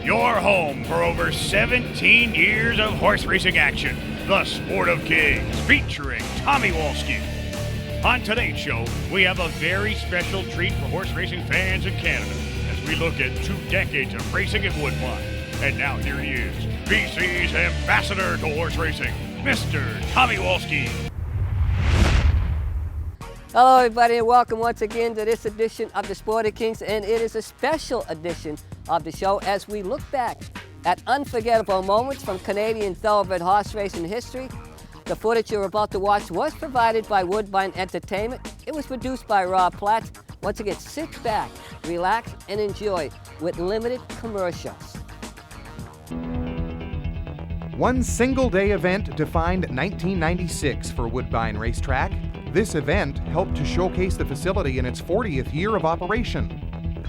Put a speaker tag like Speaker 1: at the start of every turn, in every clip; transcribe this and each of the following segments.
Speaker 1: your home for over 17 years of horse racing action. The Sport of Kings, featuring Tommy Walski. On today's show, we have a very special treat for horse racing fans in Canada as we look at 2 decades of racing at Woodbine. And now here he is, BC's ambassador to horse racing, Mr. Tommy Walski.
Speaker 2: Hello everybody and welcome once again to this edition of the Sport of Kings, and it is a special edition of the show as we look back at unforgettable moments from Canadian thoroughbred horse racing history. The footage you're about to watch was provided by Woodbine Entertainment. It was produced by Rob Platt. Once again, sit back, relax, and enjoy with limited commercials.
Speaker 3: One single-day event defined 1996 for Woodbine Racetrack. This event helped to showcase the facility in its 40th year of operation.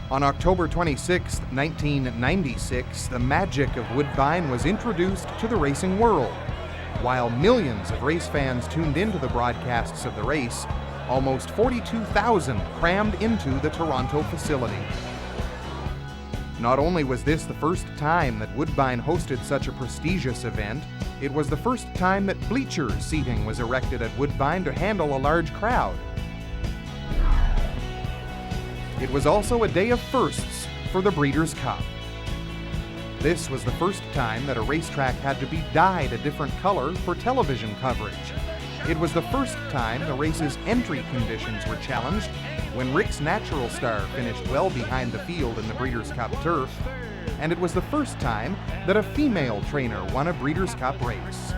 Speaker 3: On October 26, 1996, the magic of Woodbine was introduced to the racing world. While millions of race fans tuned into the broadcasts of the race, almost 42,000 crammed into the Toronto facility. Not only was this the first time that Woodbine hosted such a prestigious event, it was the first time that bleacher seating was erected at Woodbine to handle a large crowd. It was also a day of firsts for the Breeders' Cup. This was the first time that a racetrack had to be dyed a different color for television coverage. It was the first time the race's entry conditions were challenged when Rick's Natural Star finished well behind the field in the Breeders' Cup turf, and it was the first time that a female trainer won a Breeders' Cup race.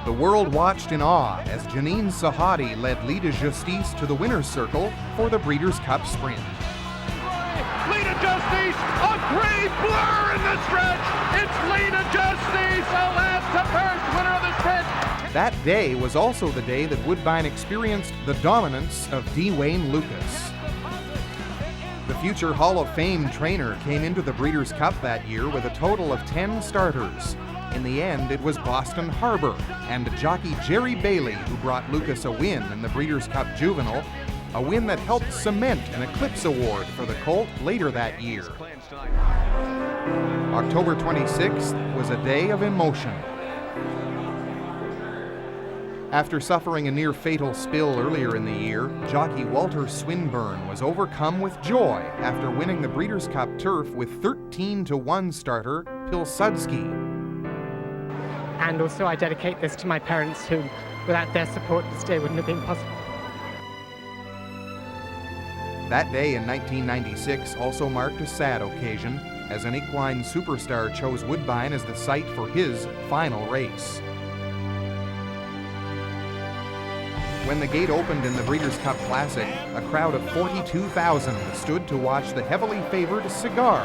Speaker 3: The world watched in awe as Janine Sahadi led Lita Justice to the winner's circle for the Breeders' Cup sprint.
Speaker 4: Lita Justice, a gray blur in the stretch. It's Lita Justice, a last-to-first winner of the sprint.
Speaker 3: That day was also the day that Woodbine experienced the dominance of D. Wayne Lucas. The future Hall of Fame trainer came into the Breeders' Cup that year with a total of 10 starters. In the end, it was Boston Harbor and jockey Jerry Bailey who brought Lucas a win in the Breeders' Cup Juvenile, a win that helped cement an Eclipse Award for the colt later that year. October 26th was a day of emotion. After suffering a near-fatal spill earlier in the year, jockey Walter Swinburne was overcome with joy after winning the Breeders' Cup turf with 13-1 starter Pilsudski.
Speaker 5: And also I dedicate this to my parents who, without their support, this day wouldn't have been possible.
Speaker 3: That day in 1996 also marked a sad occasion, as an equine superstar chose Woodbine as the site for his final race. When the gate opened in the Breeders' Cup Classic, a crowd of 42,000 stood to watch the heavily favored Cigar.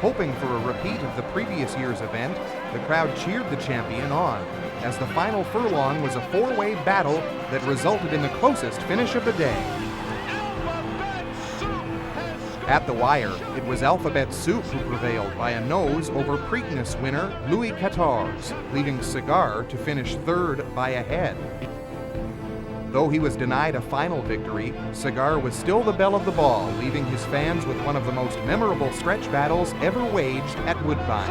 Speaker 3: Hoping for a repeat of the previous year's event, the crowd cheered the champion on, as the final furlong was a 4-way battle that resulted in the closest finish of the day. At the wire, it was Alphabet Soup who prevailed by a nose over Preakness winner Louis XIV, leaving Cigar to finish third by a head. Though he was denied a final victory, Cigar was still the belle of the ball, leaving his fans with one of the most memorable stretch battles ever waged at Woodbine.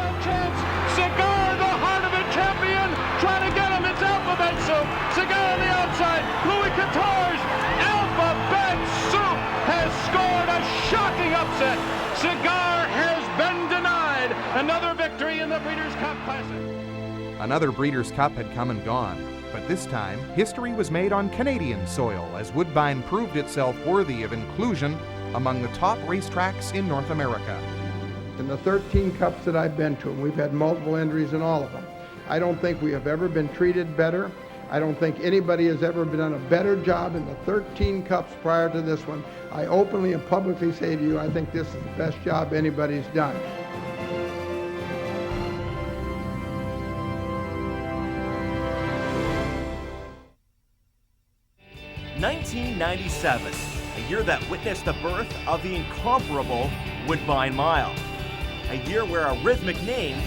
Speaker 4: Cigar, the heart of a champion, trying to get him. It's Alphabet Soup. Cigar on the outside. Louis XIV. Alphabet Soup has scored a shocking upset. Cigar has been denied another victory in the Breeders' Cup Classic.
Speaker 3: Another Breeders' Cup had come and gone. But this time, history was made on Canadian soil as Woodbine proved itself worthy of inclusion among the top racetracks in North America.
Speaker 6: In the 13 cups that I've been to, and we've had multiple injuries in all of them, I don't think we have ever been treated better. I don't think anybody has ever done a better job in the 13 cups prior to this one. I openly and publicly say to you, I think this is the best job anybody's done.
Speaker 7: 1997, a year that witnessed the birth of the incomparable Woodbine Mile. A year where a rhythmic name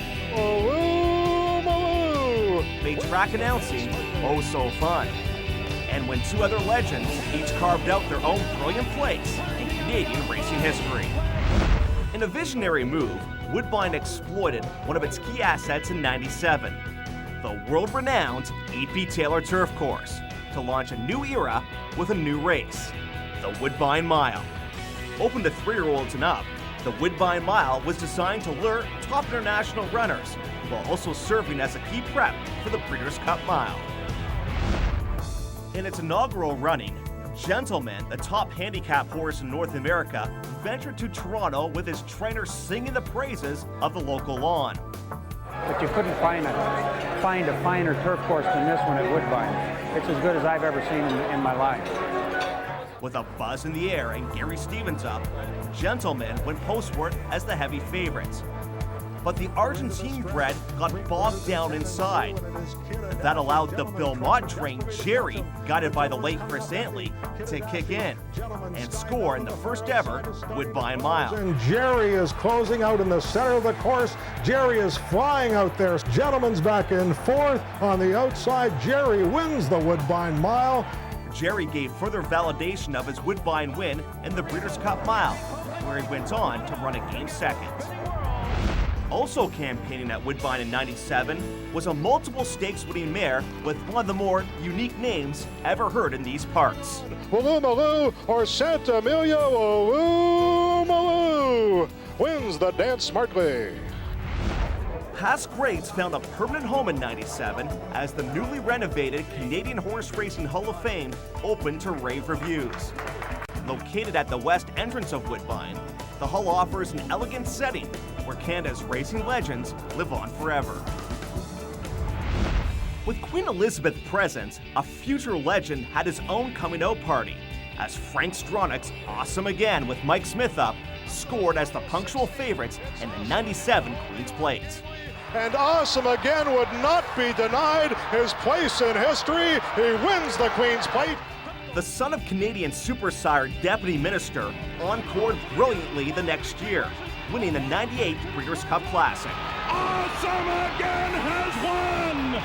Speaker 7: made track announcing oh so fun. And when 2 other legends each carved out their own brilliant place in Canadian racing history. In a visionary move, Woodbine exploited one of its key assets in '97, the world-renowned E.P. Taylor Turf Course, to launch a new era with a new race, the Woodbine Mile. Open to 3-year-olds and up, the Woodbine Mile was designed to lure top international runners, while also serving as a key prep for the Breeders' Cup Mile. In its inaugural running, Gentleman, the top handicap horse in North America, ventured to Toronto with his trainer singing the praises of the local lawn.
Speaker 8: But you couldn't find a finer turf course than this one at Woodbine. It's as good as I've ever seen in my life.
Speaker 7: With a buzz in the air and Gary Stevens up, Gentleman went postward as the heavy favorites. But the Argentine bred got bogged down inside. That allowed the Bill Mott trained Jerry, guided by the late Chris Antley, to kick in and score in the first ever Woodbine Mile.
Speaker 9: And Jerry is closing out in the center of the course. Jerry is flying out there. Gentleman's back in fourth. On the outside, Jerry wins the Woodbine Mile.
Speaker 7: Jerry gave further validation of his Woodbine win in the Breeders' Cup Mile, where he went on to run a game second. Also campaigning at Woodbine in '97 was a multiple stakes winning mare with one of the more unique names ever heard in these parts.
Speaker 9: Woomaloo or Santa Amelia Woomaloo wins the dance smartly.
Speaker 7: Past Greats found a permanent home in '97 as the newly renovated Canadian Horse Racing Hall of Fame opened to rave reviews. Located at the west entrance of Woodbine, the Hall offers an elegant setting where Canada's racing legends live on forever. With Queen Elizabeth present, a future legend had his own coming out party, as Frank Stronach's Awesome Again with Mike Smith up scored as the punctual favorites in the '97 Queen's Plate.
Speaker 9: And Awesome Again would not be denied his place in history. He wins the Queen's Plate.
Speaker 7: The son of Canadian super sire Deputy Minister encored brilliantly the next year, winning the '98 Breeders' Cup Classic.
Speaker 4: Awesome Again has won!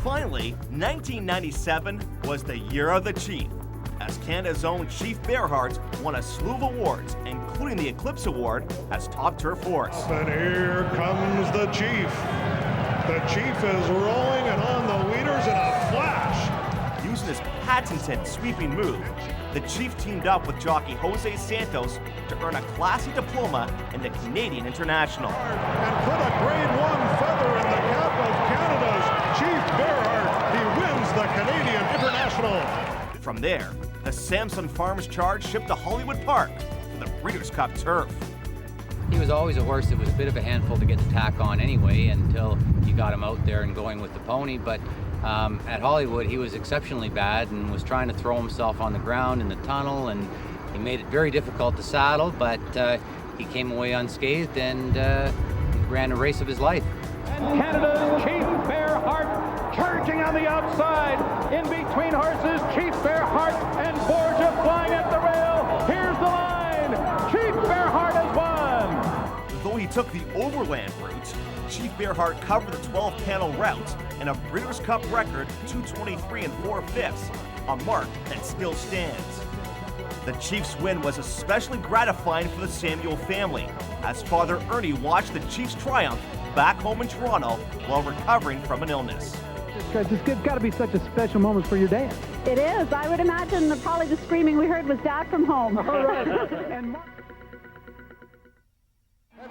Speaker 7: Finally, 1997 was the year of the Chief, as Canada's own Chief Bearheart won a slew of awards, including the Eclipse Award as top turf horse.
Speaker 9: And here comes the Chief. The Chief is rolling and on the leaders in a flash.
Speaker 7: Using his patented sweeping move, the Chief teamed up with jockey Jose Santos to earn a classy diploma in the Canadian International.
Speaker 9: And put a grade 1 feather in the cap of Canada's Chief Bearheart. He wins the Canadian International.
Speaker 7: From there, the Samson Farms charge shipped to Hollywood Park for the Breeders' Cup Turf.
Speaker 10: He was always a horse that was a bit of a handful to get the tack on anyway until you got him out there and going with the pony, but at Hollywood he was exceptionally bad and was trying to throw himself on the ground in the tunnel, and he made it very difficult to saddle, but he came away unscathed and ran a race of his life.
Speaker 4: And Canada's Chief Bearheart charging on the outside. In between horses, Chief Bearheart and Borgia flying at the rail. Here's the line. Chief Bearheart has won.
Speaker 7: Though he took the overland route, Chief Bearheart covered the 12-panel route in a Breeders' Cup record 2:23 4/5, a mark that still stands. The Chief's win was especially gratifying for the Samuel family, as Father Ernie watched the Chief's triumph back home in Toronto while recovering from an illness.
Speaker 11: It's got to be such a special moment for your dad.
Speaker 12: It is. I would imagine that probably the screaming we heard was Dad from home.
Speaker 11: All right.
Speaker 9: And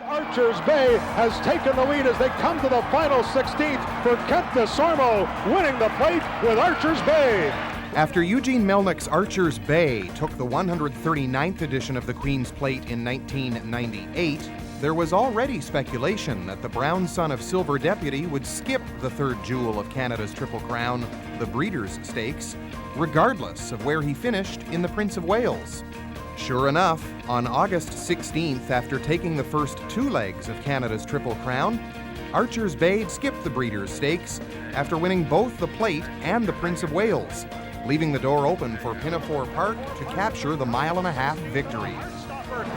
Speaker 9: Archer's Bay has taken the lead as they come to the final 16th for Kent Desormeaux, winning the plate with Archer's Bay.
Speaker 3: After Eugene Melnick's Archer's Bay took the 139th edition of the Queen's Plate in 1998, there was already speculation that the brown son of Silver Deputy would skip the third jewel of Canada's Triple Crown, the Breeders' Stakes, regardless of where he finished in the Prince of Wales. Sure enough, on August 16th, after taking the first 2 legs of Canada's Triple Crown, Archer's Bay skipped the Breeders' Stakes after winning both the Plate and the Prince of Wales, leaving the door open for Pinafore Park to capture the 1.5-mile victory.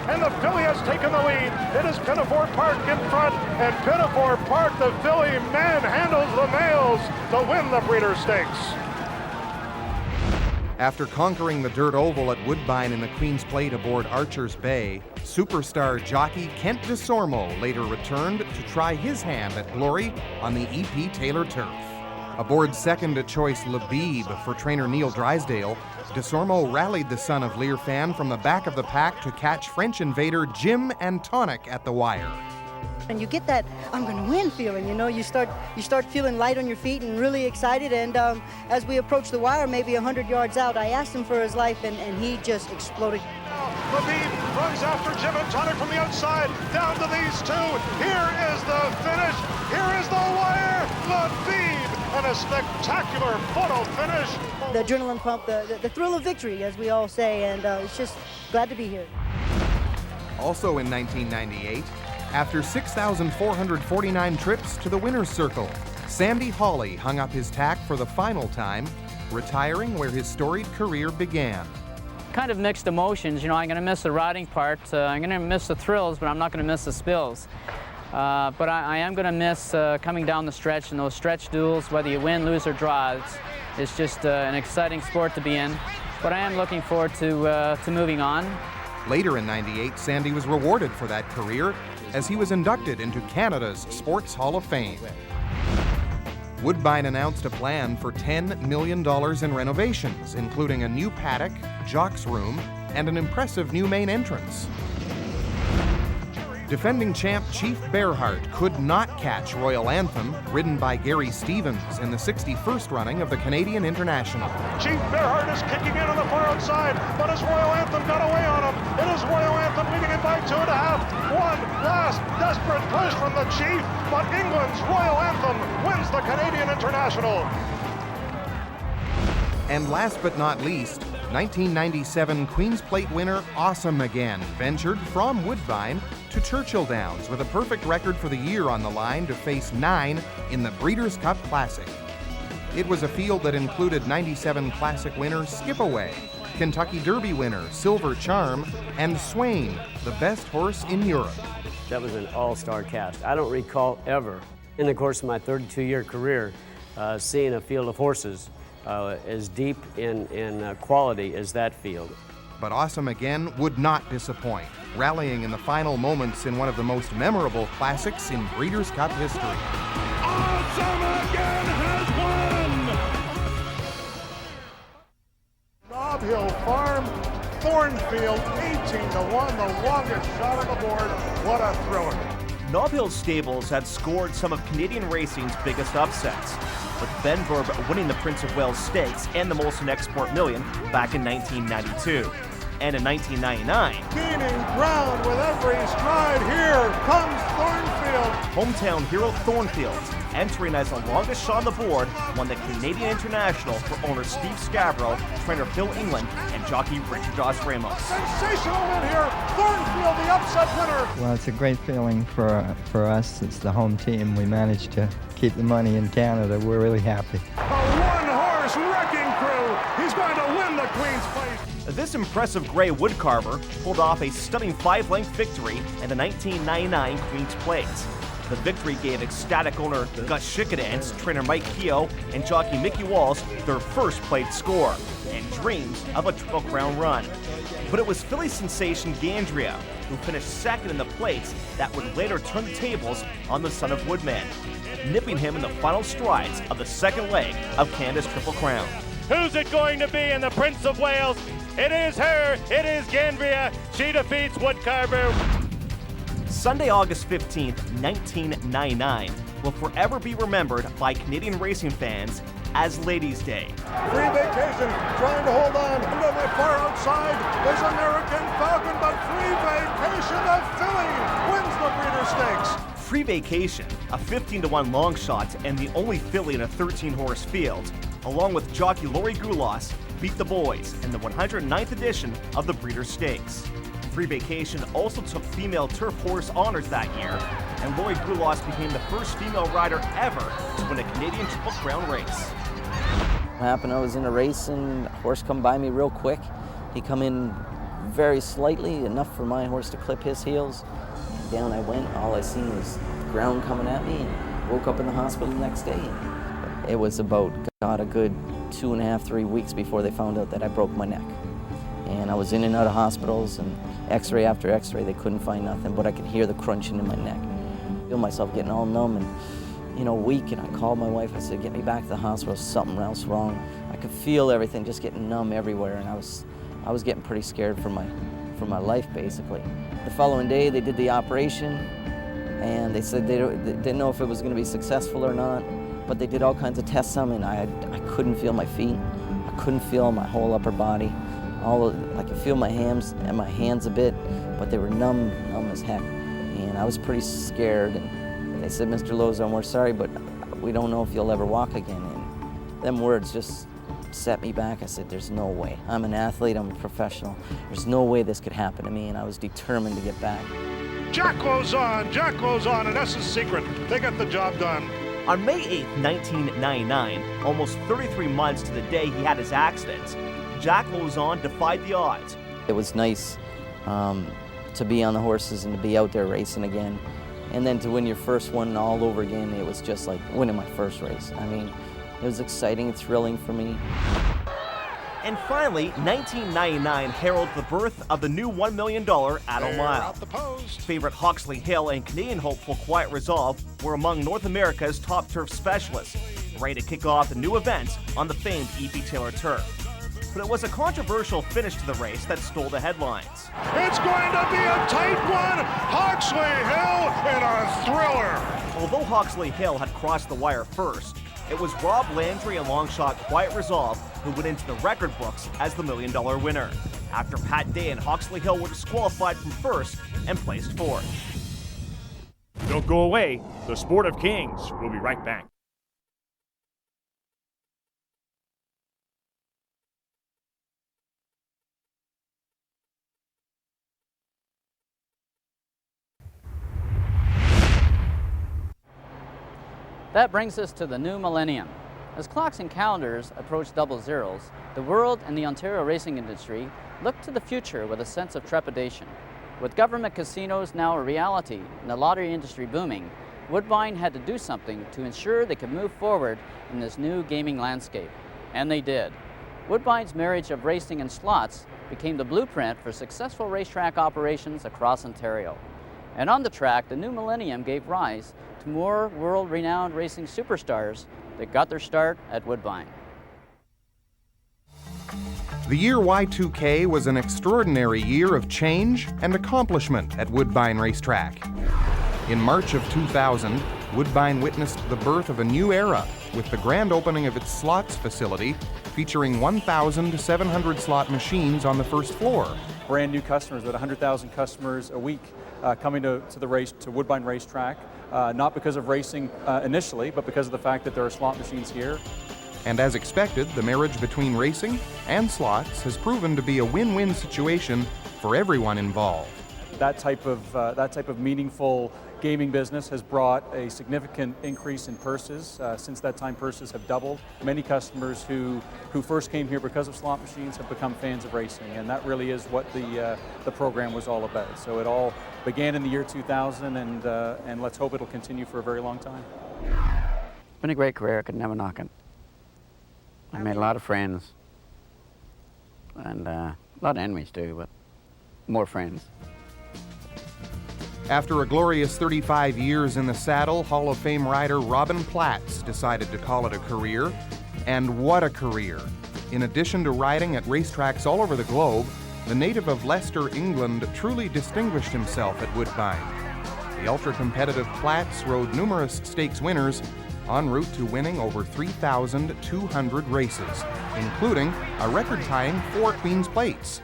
Speaker 9: And the filly has taken the lead. It is Pinafore Park in front, and Pinafore Park, the filly, manhandles the males to win the Breeders' Stakes.
Speaker 3: After conquering the dirt oval at Woodbine in the Queen's Plate aboard Archer's Bay, superstar jockey Kent Desormeaux later returned to try his hand at glory on the E.P. Taylor turf. Aboard second-choice Labib for trainer Neil Drysdale, Desormeaux rallied the son of Learfan from the back of the pack to catch French invader Jim Antonic at the wire.
Speaker 13: And you get that I'm going to win feeling, you know, you start feeling light on your feet and really excited. And as we approached the wire, maybe 100 yards out, I asked him for his life, and he just exploded.
Speaker 9: Labib runs after Jim Antonic from the outside, down to these two. Here is the finish. Here is the wire. Labib, and a spectacular photo finish.
Speaker 13: The adrenaline pump, the thrill of victory, as we all say, and it's just glad to be here.
Speaker 3: Also in 1998, after 6,449 trips to the winner's circle, Sandy Hawley hung up his tack for the final time, retiring where his storied career began.
Speaker 14: Kind of mixed emotions, you know, I'm going to miss the riding part, I'm going to miss the thrills, but I'm not going to miss the spills. But I am going to miss coming down the stretch, and those stretch duels, whether you win, lose, or draw. It's just an exciting sport to be in. But I am looking forward to moving on.
Speaker 3: Later in '98, Sandy was rewarded for that career as he was inducted into Canada's Sports Hall of Fame. Woodbine announced a plan for $10 million in renovations, including a new paddock, jock's room, and an impressive new main entrance. Defending champ Chief Bearheart could not catch Royal Anthem, ridden by Gary Stevens in the 61st running of the Canadian International.
Speaker 9: Chief Bearheart is kicking in on the far outside, but his Royal Anthem got away on him. It is Royal Anthem leading it by 2.5. One last desperate push from the Chief, but England's Royal Anthem wins the Canadian International.
Speaker 3: And last but not least, 1997 Queen's Plate winner Awesome Again ventured from Woodbine to Churchill Downs with a perfect record for the year on the line to face 9 in the Breeders' Cup Classic. It was a field that included 97 Classic winner Skipaway, Kentucky Derby winner Silver Charm, and Swain, the best horse in Europe.
Speaker 15: That was an all-star cast. I don't recall ever, in the course of my 32-year career, seeing a field of horses as deep in quality as that field.
Speaker 3: But Awesome Again would not disappoint, rallying in the final moments in one of the most memorable classics in Breeders' Cup history.
Speaker 4: Awesome Again has won!
Speaker 9: Nob Hill Farm, Thornfield, 18-1, the longest shot on the board. What a thriller.
Speaker 7: Nob Hill Stables had scored some of Canadian racing's biggest upsets, with Ben Verb winning the Prince of Wales Stakes and the Molson Export Million back in 1992. And in 1999,
Speaker 9: gaining ground with every stride, here comes Thornfield.
Speaker 7: Hometown hero Thornfield, entering as the longest shot on the board, won the Canadian International for owner Steve Scarborough, trainer Phil England, and jockey Richard Dos Ramos.
Speaker 9: Sensational win here, Thornfield the upset winner.
Speaker 16: Well, it's a great feeling for us. It's the home team. We managed to keep the money in Canada. We're really happy.
Speaker 9: A one-horse wrecking crew. He's going to win the Queen's Plate.
Speaker 7: This impressive gray woodcarver pulled off a stunning 5-length victory in the 1999 Queen's Plate. The victory gave ecstatic owner Gus Schickedance, trainer Mike Keogh, and jockey Mickey Walls their first plate score and dreams of a Triple Crown run. But it was filly sensation Gandria who finished second in the plates that would later turn the tables on the son of Woodman, nipping him in the final strides of the second leg of Canada's Triple Crown.
Speaker 4: Who's it going to be in the Prince of Wales? It is her. It is Gandria. She defeats Woodcarver.
Speaker 7: Sunday, August 15th, 1999 will forever be remembered by Canadian racing fans as Ladies' Day.
Speaker 9: Free Vacation trying to hold on. And on the far outside is American Falcon, but Free Vacation, the filly, wins the Breeders' Stakes.
Speaker 7: Free Vacation, a 15-1 long shot and the only filly in a 13-horse field, along with jockey Lori Goulas, beat the boys in the 109th edition of the Breeders' Stakes. Free Vacation also took female turf horse honors that year, and Lori Goulas became the first female rider ever to win a Canadian Triple Crown race.
Speaker 17: What happened, I was in a race and a horse come by me real quick. He come in very slightly, enough for my horse to clip his heels. Down I went, all I seen was the ground coming at me, and woke up in the hospital the next day. It was about, God, a good 2.5, 3 weeks before they found out that I broke my neck. And I was in and out of hospitals, and x-ray after x-ray, they couldn't find nothing, but I could hear the crunching in my neck. I feel myself getting all numb and, weak, and I called my wife. I said, get me back to the hospital, something else wrong. I could feel everything just getting numb everywhere, and I was getting pretty scared for my life, basically. The following day, they did the operation, and they said they didn't know if it was going to be successful or not, but they did all kinds of tests on me, and I couldn't feel my feet. I couldn't feel my whole upper body. I could feel my hands a bit, but they were numb as heck. And I was pretty scared. And they said, Mr. Lauzon, we're sorry, but we don't know if you'll ever walk again. And them words just set me back. I said, there's no way. I'm an athlete, I'm a professional. There's no way this could happen to me, and I was determined to get back.
Speaker 9: Jack Lauzon, and that's his secret. They got the job done.
Speaker 7: On May 8th, 1999, almost 33 months to the day he had his accident, Jack Lauzon defied the odds.
Speaker 17: It was nice to be on the horses and to be out there racing again. And then to win your first one all over again, it was just like winning my first race. I mean, it was exciting and thrilling for me.
Speaker 7: And finally, 1999 heralded the birth of the new $1 million Adel Mile. Favorite Hawksley Hill and Canadian hopeful Quiet Resolve were among North America's top turf specialists, ready to kick off the new event on the famed E.P. Taylor turf. But it was a controversial finish to the race that stole the headlines.
Speaker 9: It's going to be a tight one. Hawksley Hill in a thriller.
Speaker 7: Although Hawksley Hill had crossed the wire first, it was Rob Landry and Longshot Quiet Resolve who went into the record books as the $1 million winner, after Pat Day and Hawksley Hill were disqualified from first and placed fourth.
Speaker 1: Don't go away. The Sport of Kings will be right back.
Speaker 14: That brings us to the new millennium. As clocks and calendars approach double zeros, the world and the Ontario racing industry look to the future with a sense of trepidation. With government casinos now a reality and the lottery industry booming, Woodbine had to do something to ensure they could move forward in this new gaming landscape. And they did. Woodbine's marriage of racing and slots became the blueprint for successful racetrack operations across Ontario. And on the track, the new millennium gave rise to more world-renowned racing superstars that got their start at Woodbine.
Speaker 3: The year Y2K was an extraordinary year of change and accomplishment at Woodbine Racetrack. In March of 2000, Woodbine witnessed the birth of a new era with the grand opening of its slots facility, featuring 1,700 slot machines on the first floor.
Speaker 18: Brand new customers, about 100,000 customers a week coming to Woodbine Racetrack, not because of racing initially, but because of the fact that there are slot machines here.
Speaker 3: And as expected, the marriage between racing and slots has proven to be a win-win situation for everyone involved.
Speaker 18: That type of meaningful gaming business has brought a significant increase in purses. Since that time, purses have doubled. Many customers who first came here because of slot machines have become fans of racing, and that really is what the program was all about. So it all began in the year 2000, and let's hope it'll continue for a very long time.
Speaker 19: It's been a great career. I could never knock it. I made a lot of friends, and a lot of enemies too, but more friends.
Speaker 3: After a glorious 35 years in the saddle, Hall of Fame rider Robin Platts decided to call it a career. And what a career! In addition to riding at racetracks all over the globe, the native of Leicester, England, truly distinguished himself at Woodbine. The ultra-competitive Platts rode numerous stakes winners, en route to winning over 3,200 races, including a record-tying 4 Queen's Plates.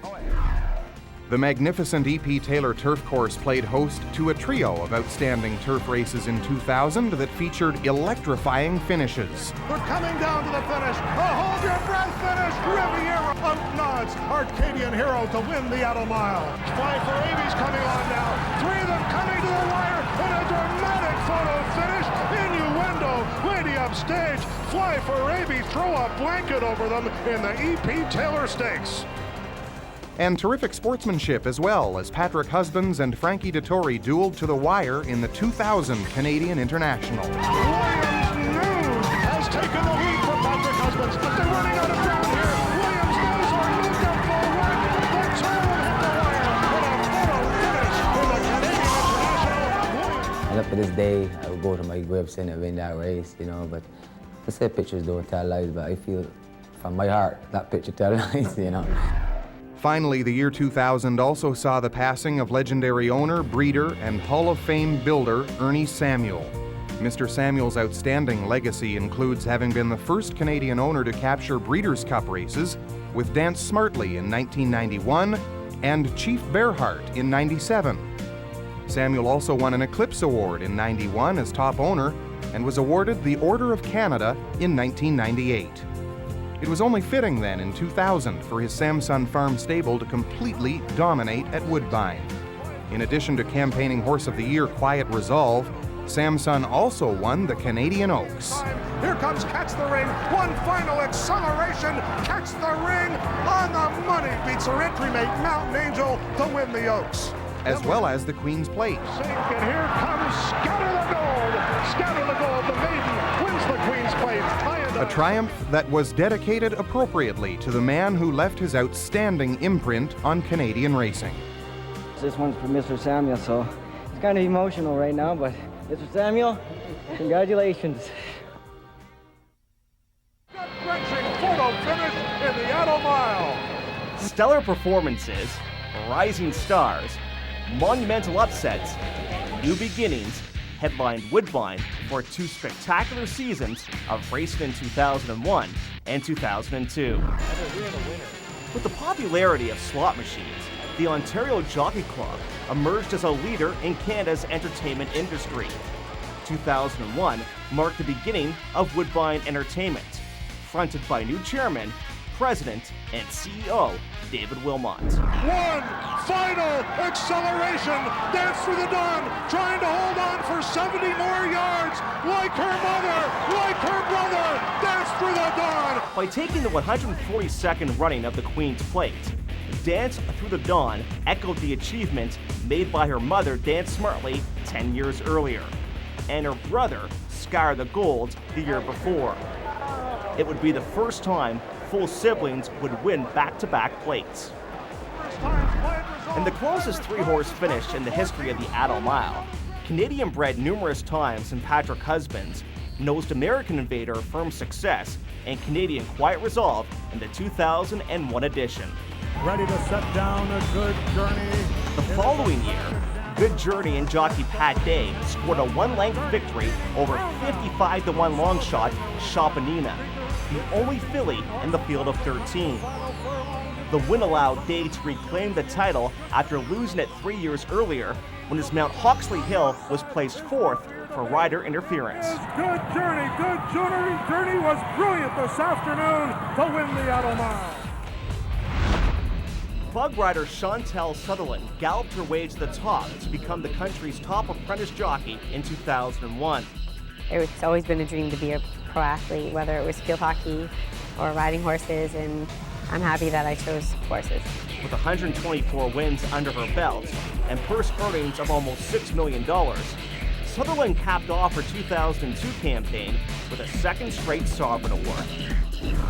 Speaker 3: The magnificent E.P. Taylor Turf Course played host to a trio of outstanding turf races in 2000 that featured electrifying finishes.
Speaker 9: We're coming down to the finish. A hold your breath finish. Riviera outnods Arcadian Hero to win the Adel Mile. Fly for Avies coming on now. 3 of them coming to the wire in a dramatic photo finish. Innuendo, lady upstage. Fly for Avies, throw a blanket over them in the E.P. Taylor Stakes.
Speaker 3: And terrific sportsmanship as well, as Patrick Husbands and Frankie Dettori dueled to the wire in the 2000 Canadian International.
Speaker 9: Williams News has taken the lead from Patrick Husbands, but they're running out
Speaker 20: And up to this day, I would go to my grave saying I win that race, you know, but they say pictures don't tell lies, but I feel from my heart that picture tells lies, you know.
Speaker 3: Finally, the year 2000 also saw the passing of legendary owner, breeder, and Hall of Fame builder Ernie Samuel. Mr. Samuel's outstanding legacy includes having been the first Canadian owner to capture Breeders' Cup races with Dance Smartly in 1991 and Chief Bearheart in '97. Samuel also won an Eclipse Award in '91 as top owner and was awarded the Order of Canada in 1998. It was only fitting then in 2000 for his Samson Farm stable to completely dominate at Woodbine. In addition to campaigning Horse of the Year Quiet Resolve, Samson also won the Canadian Oaks.
Speaker 9: Here comes Catch the Ring. One final acceleration. Catch the Ring on the money. Beats her entry mate, Mountain Angel, to win the Oaks.
Speaker 3: As well as the Queen's Plate.
Speaker 9: And here comes Scatter the Gold. Scatter the Gold. The maiden wins the Queen's Plate.
Speaker 3: A triumph that was dedicated appropriately to the man who left his outstanding imprint on Canadian racing.
Speaker 21: This one's for Mr. Samuel, so it's kind of emotional right now, but Mr. Samuel, congratulations.
Speaker 9: Gut-wrenching photo finish in the Adel Mile.
Speaker 7: Stellar performances, rising stars, monumental upsets, new beginnings headlined Woodbine for two spectacular seasons of racing in 2001 and 2002. With the popularity of slot machines, the Ontario Jockey Club emerged as a leader in Canada's entertainment industry. 2001 marked the beginning of Woodbine Entertainment, fronted by new chairman, president, and CEO David Wilmot.
Speaker 9: One final acceleration. Dance Through the Dawn, trying to hold on for 70 more yards. Like her mother, like her brother. Dance Through the Dawn.
Speaker 7: By taking the 142nd running of the Queen's Plate, Dance Through the Dawn echoed the achievement made by her mother, Dance Smartly, 10 years earlier, and her brother, Scar the Gold, the year before. It would be the first time full siblings would win back-to-back plates. In the closest three-horse finish in the history of the Adel Mile, Canadian bred numerous times and Patrick Husbands nosed American Invader Firm Success and Canadian Quiet Resolve in the 2001 edition.
Speaker 9: Ready to set down a Good Journey.
Speaker 7: The following year, Good Journey and jockey Pat Day scored a one-length victory over 55-1 long shot Chapanina, the only filly in the field of 13. The win allowed Day to reclaim the title after losing it 3 years earlier when his Mount Hawksley Hill was placed fourth for rider interference.
Speaker 9: Good Journey was brilliant this afternoon to win the Adel Mile.
Speaker 7: Bug rider Chantel Sutherland galloped her way to the top to become the country's top apprentice jockey in 2001.
Speaker 22: It's always been a dream to be a pro athlete, whether it was field hockey or riding horses, and I'm happy that I chose horses.
Speaker 7: With 124 wins under her belt and purse earnings of almost $6 million, Sutherland capped off her 2002 campaign with a second straight Sovereign Award.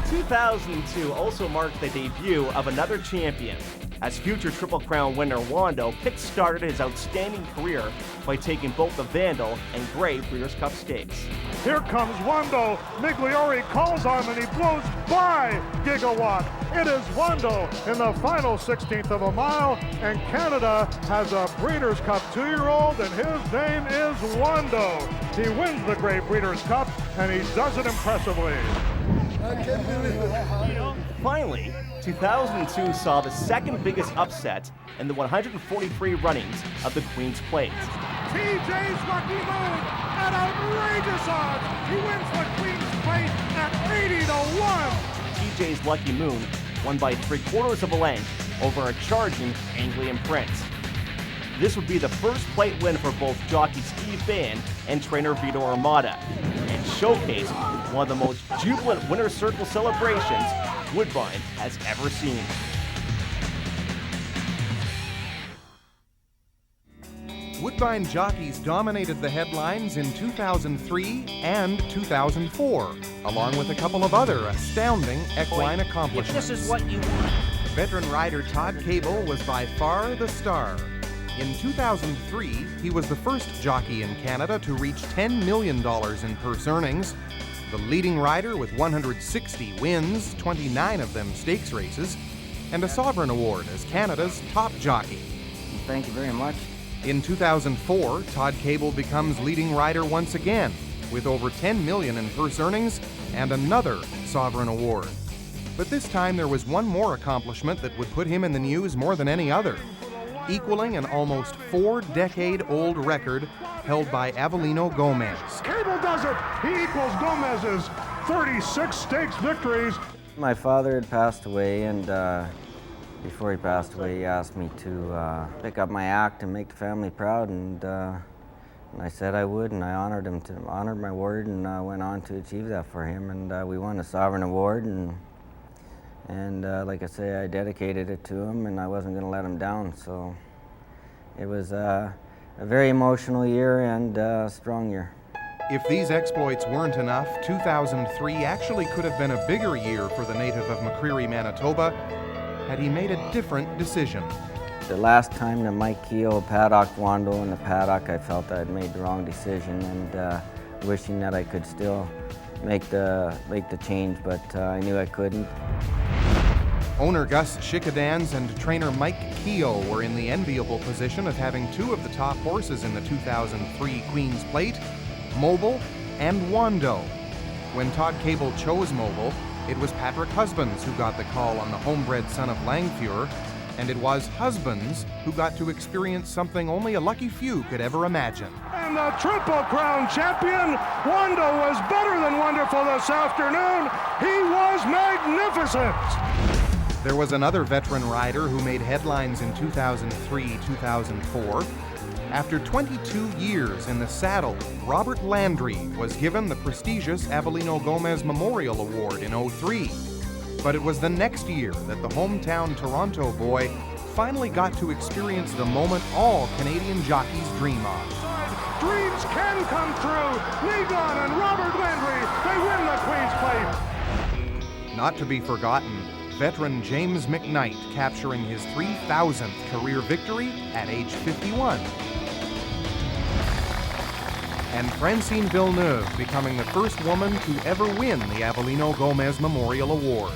Speaker 7: 2002 also marked the debut of another champion, as future Triple Crown winner Wando kick-started his outstanding career by taking both the Vandal and Grey Breeders' Cup Stakes.
Speaker 9: Here comes Wando. Migliori calls on him and he blows by Gigawatt. It is Wando in the final 16th of a mile, and Canada has a Breeders' Cup 2-year-old, and his name is Wando. He wins the Grey Breeders' Cup, and he does it impressively.
Speaker 7: Finally, 2002 saw the second biggest upset in the 143 runnings of the Queen's Plate.
Speaker 9: TJ's Lucky Moon at outrageous odds. He wins the Queen's Plate at 80-1.
Speaker 7: TJ's Lucky Moon won by 3/4 of a length over a charging Anglian Prince. This would be the first plate win for both jockey Steve Bann and trainer Vito Armada, and showcased one of the most jubilant winner's circle celebrations Woodbine has ever seen.
Speaker 3: Woodbine jockeys dominated the headlines in 2003 and 2004, along with a couple of other astounding equine accomplishments.
Speaker 7: This is what you want.
Speaker 3: Veteran rider Todd Cable was by far the star. In 2003, he was the first jockey in Canada to reach $10 million in purse earnings, the leading rider with 160 wins, 29 of them stakes races, and a Sovereign Award as Canada's top jockey.
Speaker 21: Thank you very much.
Speaker 3: In 2004, Todd Cable becomes leading rider once again, with over $10 million in purse earnings and another Sovereign Award. But this time there was one more accomplishment that would put him in the news more than any other, equaling an almost 4-decade-old record held by Avelino Gomez.
Speaker 9: Cable does it. He equals Gomez's 36 stakes victories.
Speaker 21: My father had passed away, and before he passed away, he asked me to pick up my act and make the family proud, and I said I would, and I honored my word, and went on to achieve that for him, and we won the Sovereign Award, and like I say, I dedicated it to him, and I wasn't going to let him down. So it was a very emotional year and a strong year.
Speaker 3: If these exploits weren't enough, 2003 actually could have been a bigger year for the native of McCreary, Manitoba, had he made a different decision.
Speaker 21: The last time that Mike Keogh paddocked Wando in the paddock, I felt I had made the wrong decision, and wishing that I could still make the change, but I knew I couldn't.
Speaker 3: Owner Gus Schickadans and trainer Mike Keogh were in the enviable position of having two of the top horses in the 2003 Queen's Plate, Mobile and Wando. When Todd Cable chose Mobile, it was Patrick Husbands who got the call on the homebred son of Langfuhr, and it was Husbands who got to experience something only a lucky few could ever imagine.
Speaker 9: And the Triple Crown champion, Wando, was better than wonderful this afternoon. He was magnificent.
Speaker 3: There was another veteran rider who made headlines in 2003-2004. After 22 years in the saddle, Robert Landry was given the prestigious Avelino Gomez Memorial Award in '03. But it was the next year that the hometown Toronto boy finally got to experience the moment all Canadian jockeys dream of.
Speaker 9: Dreams can come true. Ligon and Robert Landry, they win the Queen's Plate.
Speaker 3: Not to be forgotten, veteran James McKnight capturing his 3,000th career victory at age 51. And Francine Villeneuve becoming the first woman to ever win the Avelino Gomez Memorial Award.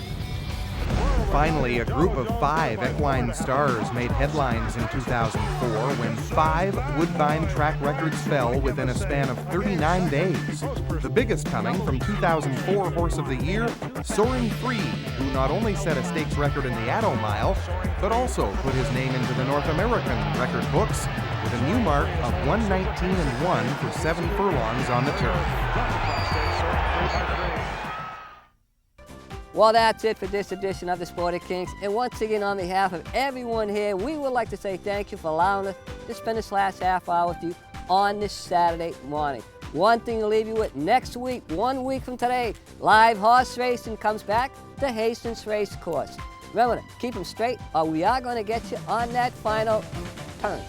Speaker 3: Finally, a group of 5 equine stars made headlines in 2004 when 5 Woodbine track records fell within a span of 39 days. The biggest coming from 2004 Horse of the Year, Soaring Free, who not only set a stakes record in the Addo Mile, but also put his name into the North American record books with a new mark of 119-1 for 7 furlongs on the turf.
Speaker 2: Well, that's it for this edition of the Sport of Kings. And once again, on behalf of everyone here, we would like to say thank you for allowing us to spend this last half hour with you on this Saturday morning. One thing to leave you with, next week, 1 week from today, live horse racing comes back to Hastings Race Course. Remember to keep them straight, or we are going to get you on that final turn.